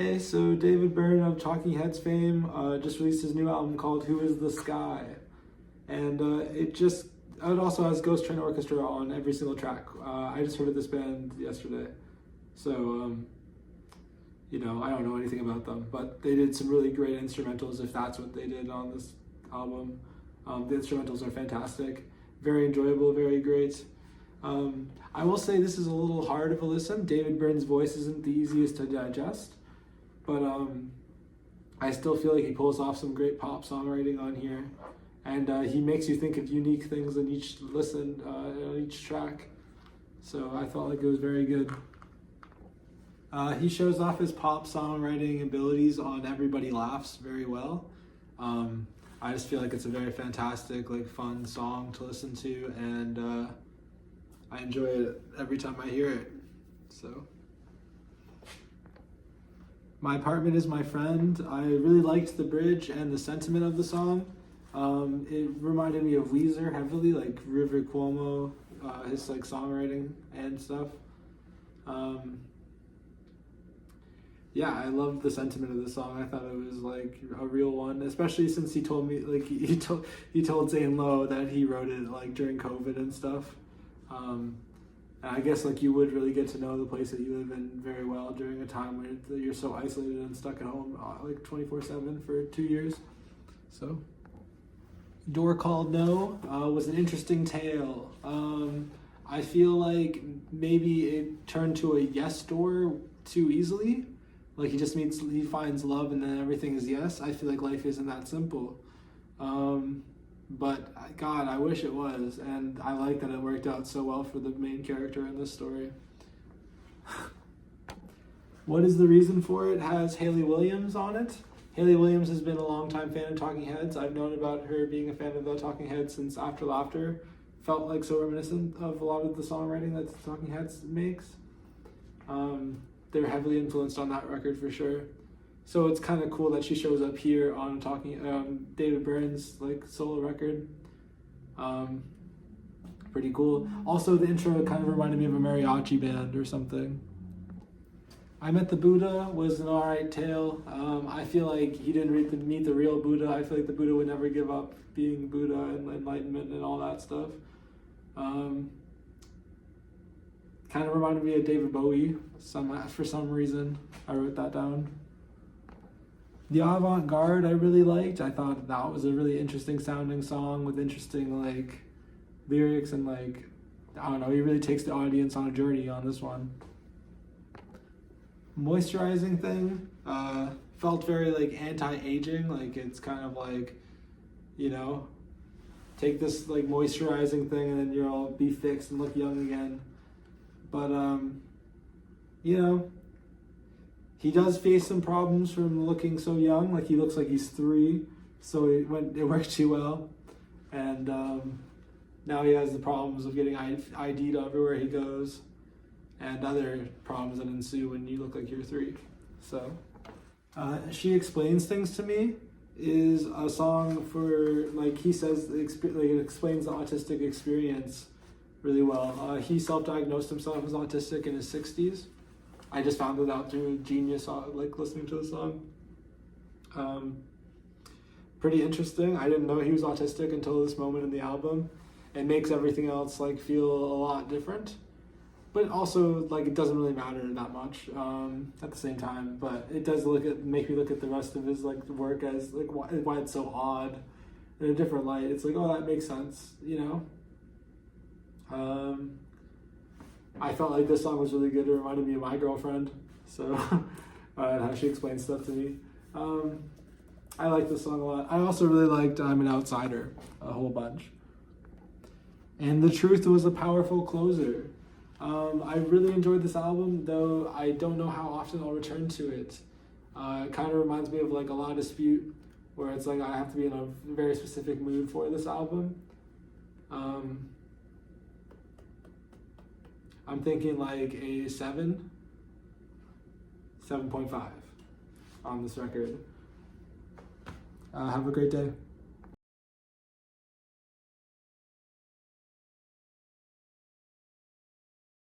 Hey, so David Byrne of Talking Heads fame just released his new album called Who Is the Sky? And it also has Ghost Train Orchestra on every single track. I just heard of this band yesterday. So, I don't know anything about them, but they did some really great instrumentals if that's what they did on this album. The instrumentals are fantastic, very enjoyable, very great. I will say this is a little hard of a listen. David Byrne's voice isn't the easiest to digest, but I still feel like he pulls off some great pop songwriting on here, and he makes you think of unique things in each listen, on each track. So I felt like it was very good. He shows off his pop songwriting abilities on Everybody Laughs very well. I just feel like it's a very fantastic, fun song to listen to, and I enjoy it every time I hear it. So, My Apartment Is My Friend. I really liked the bridge and the sentiment of the song. It reminded me of Weezer heavily, like River Cuomo, his songwriting and stuff. Yeah, I loved the sentiment of the song. I thought it was a real one, especially since he told me he told Zane Lowe that he wrote it during COVID and stuff. And I guess you would really get to know the place that you live in very well during a time where you're so isolated and stuck at home 24/7 for 2 years. So, Door Called No was an interesting tale. I feel like maybe it turned to a yes door too easily. He finds love and then everything is yes. I feel like life isn't that simple. But God, I wish it was, and I like that it worked out so well for the main character in this story. What Is the Reason For It has Hayley Williams on it. Hayley Williams has been a longtime fan of Talking Heads. I've known about her being a fan of the Talking Heads since After Laughter. Felt so reminiscent of a lot of the songwriting that the Talking Heads makes. They're heavily influenced on that record for sure. So it's kind of cool that she shows up here on David Byrne's solo record. Pretty cool. Also, the intro kind of reminded me of a mariachi band or something. I Met the Buddha was an alright tale. I feel like he didn't meet the real Buddha. I feel like the Buddha would never give up being Buddha and enlightenment and all that stuff. Kind of reminded me of David Bowie for some reason. I wrote that down. The Avant-Garde I really liked. I thought that was a really interesting sounding song with interesting lyrics and I don't know, he really takes the audience on a journey on this one. Moisturizing thing felt very anti-aging, it's kind of take this moisturizing thing and then you'll be fixed and look young again. But he does face some problems from looking so young. He looks like he's 3, so it worked too well. And now he has the problems of getting ID'd everywhere he goes, and other problems that ensue when you look like you're 3. So, She Explains Things to Me is a song for he says it explains the autistic experience really well. He self-diagnosed himself as autistic in his 60s. I just found it out through Genius, listening to the song. Pretty interesting. I didn't know he was autistic until this moment in the album. It makes everything else feel a lot different, but also it doesn't really matter that much at the same time. But it does make me look at the rest of his work as why it's so odd in a different light. It's oh, that makes sense, I felt like this song was really good. It reminded me of my girlfriend, so and how she explains stuff to me. I like this song a lot. I also really liked I'm an Outsider a whole bunch. And The Truth was a powerful closer. I really enjoyed this album, though I don't know how often I'll return to it. It kind of reminds me of a La Dispute, where it's I have to be in a very specific mood for this album. I'm thinking a 7.5 on this record. Have a great day.